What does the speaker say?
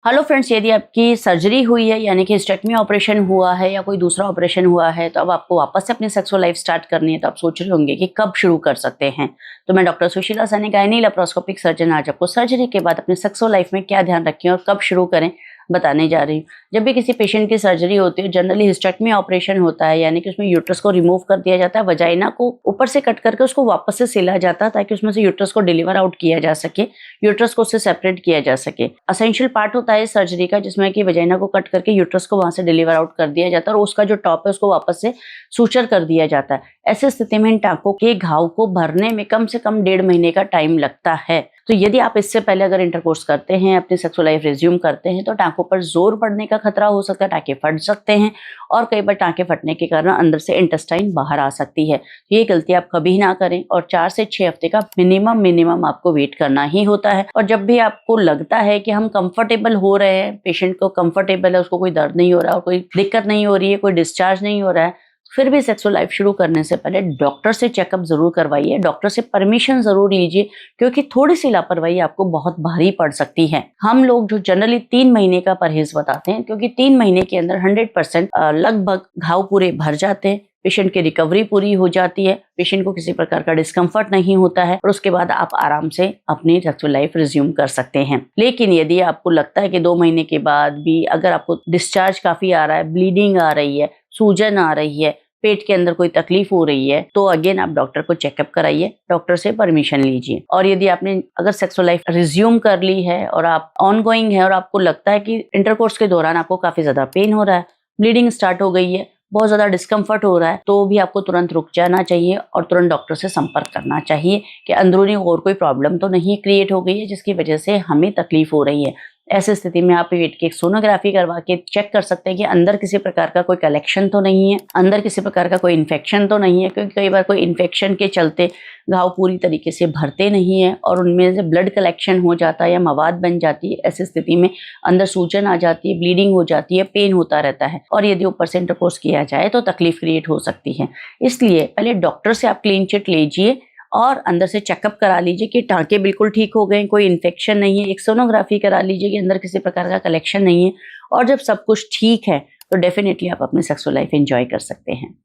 Hello friends, यदि आपकी surgery हुई है यानी कि हिस्टेक्टमी ऑपरेशन हुआ है या कोई दूसरा ऑपरेशन हुआ है तो अब आपको वापस से अपनी सेक्सुअल लाइफ स्टार्ट करनी है, तो आप सोच रहे होंगे कि कब शुरू कर सकते हैं। तो मैं doctor Sushila Saini, gynae laparoscopic surgeon, आज आपको सर्जरी के बाद अपनी सेक्सुअल लाइफ में क्या ध्यान रखें और कब शुरू करें बताने जा रही हूँ। जब भी किसी पेशेंट की सर्जरी होती है, जनरली हिस्टेक्टमी ऑपरेशन होता है, यानी कि उसमें यूट्रस को रिमूव कर दिया जाता है, वजाइना को ऊपर से कट करके उसको वापस से सिला जाता है ताकि उसमें से यूट्रस को डिलीवर आउट किया जा सके, यूट्रस को उससे सेपरेट किया जा सके। असेंशियल पार्ट होता है सर्जरी का, जिसमें कि वजाइना को कट करके यूट्रस को वहां से डिलीवर आउट कर दिया जाता है और उसका जो टॉप है उसको वापस से सूचर कर दिया जाता है। ऐसी स्थिति में इन टांकों के घाव को भरने में कम से कम 1.5 महीने का टाइम लगता है। तो यदि आप इससे पहले अगर इंटरकोर्स करते हैं, अपनी सेक्सुअल लाइफ रिज्यूम करते हैं, तो टांकों पर जोर पड़ने का खतरा हो सकता है, टांके फट सकते हैं और कई बार टांके फटने के कारण अंदर से इंटेस्टाइन बाहर आ सकती है। ये गलती आप कभी ना करें और 4 से 6 हफ्ते का मिनिमम आपको वेट करना ही होता है। और जब भी आपको लगता है कि हम कंफर्टेबल हो रहे हैं, पेशेंट को कंफर्टेबल है, उसको कोई दर्द नहीं हो रहा और कोई दिक्कत नहीं हो रही है, कोई डिस्चार्ज नहीं हो रहा है, फिर भी सेक्सुअल लाइफ शुरू करने से पहले डॉक्टर से चेकअप जरूर करवाइए, डॉक्टर से परमिशन जरूर लीजिए, क्योंकि थोड़ी सी लापरवाही आपको बहुत भारी पड़ सकती है। हम लोग जो जनरली 3 महीने का परहेज बताते हैं, क्योंकि 3 महीने के अंदर 100% लगभग घाव पूरे भर जाते हैं, पेशेंट की रिकवरी पूरी हो जाती है, पेशेंट को किसी प्रकार का डिस्कम्फर्ट नहीं होता है और उसके बाद आप आराम से अपनी सेक्सुअल लाइफ रिज्यूम कर सकते हैं। लेकिन यदि आपको लगता है कि 2 महीने के बाद भी अगर आपको डिस्चार्ज काफी आ रहा है, ब्लीडिंग आ रही है, सूजन आ रही है, पेट के अंदर कोई तकलीफ हो रही है, तो अगेन आप डॉक्टर को चेकअप कराइए, डॉक्टर से परमिशन लीजिए। और यदि आपने अगर सेक्सुअल लाइफ रिज्यूम कर ली है और आप ऑनगोइंग है और आपको लगता है कि इंटरकोर्स के दौरान आपको काफी ज्यादा पेन हो रहा है, ब्लीडिंग स्टार्ट हो गई है, बहुत ज्यादा डिस्कम्फर्ट हो रहा है, तो भी आपको तुरंत रुक जाना चाहिए और तुरंत डॉक्टर से संपर्क करना चाहिए कि अंदरूनी और कोई प्रॉब्लम तो नहीं क्रिएट हो गई है जिसकी वजह से हमें तकलीफ हो रही है। ऐसी स्थिति में आप पेट की एक सोनोग्राफी करवा के चेक कर सकते हैं कि अंदर किसी प्रकार का कोई कलेक्शन तो नहीं है, अंदर किसी प्रकार का कोई इन्फेक्शन तो नहीं है, क्योंकि कई बार कोई इन्फेक्शन के चलते घाव पूरी तरीके से भरते नहीं है और उनमें से ब्लड कलेक्शन हो जाता है या मवाद बन जाती है। ऐसी स्थिति में अंदर सूजन आ जाती है, ब्लीडिंग हो जाती है, पेन होता रहता है और यदि ऊपर से इंटरकोर्स किया जाए तो तकलीफ क्रिएट हो सकती है। इसलिए पहले डॉक्टर से आप क्लीन चिट लीजिए और अंदर से चेकअप करा लीजिए कि टांके बिल्कुल ठीक हो गए, कोई इन्फेक्शन नहीं है, एक सोनोग्राफी करा लीजिए कि अंदर किसी प्रकार का कलेक्शन नहीं है। और जब सब कुछ ठीक है तो डेफिनेटली आप अपनी सेक्सुअल लाइफ एंजॉय कर सकते हैं।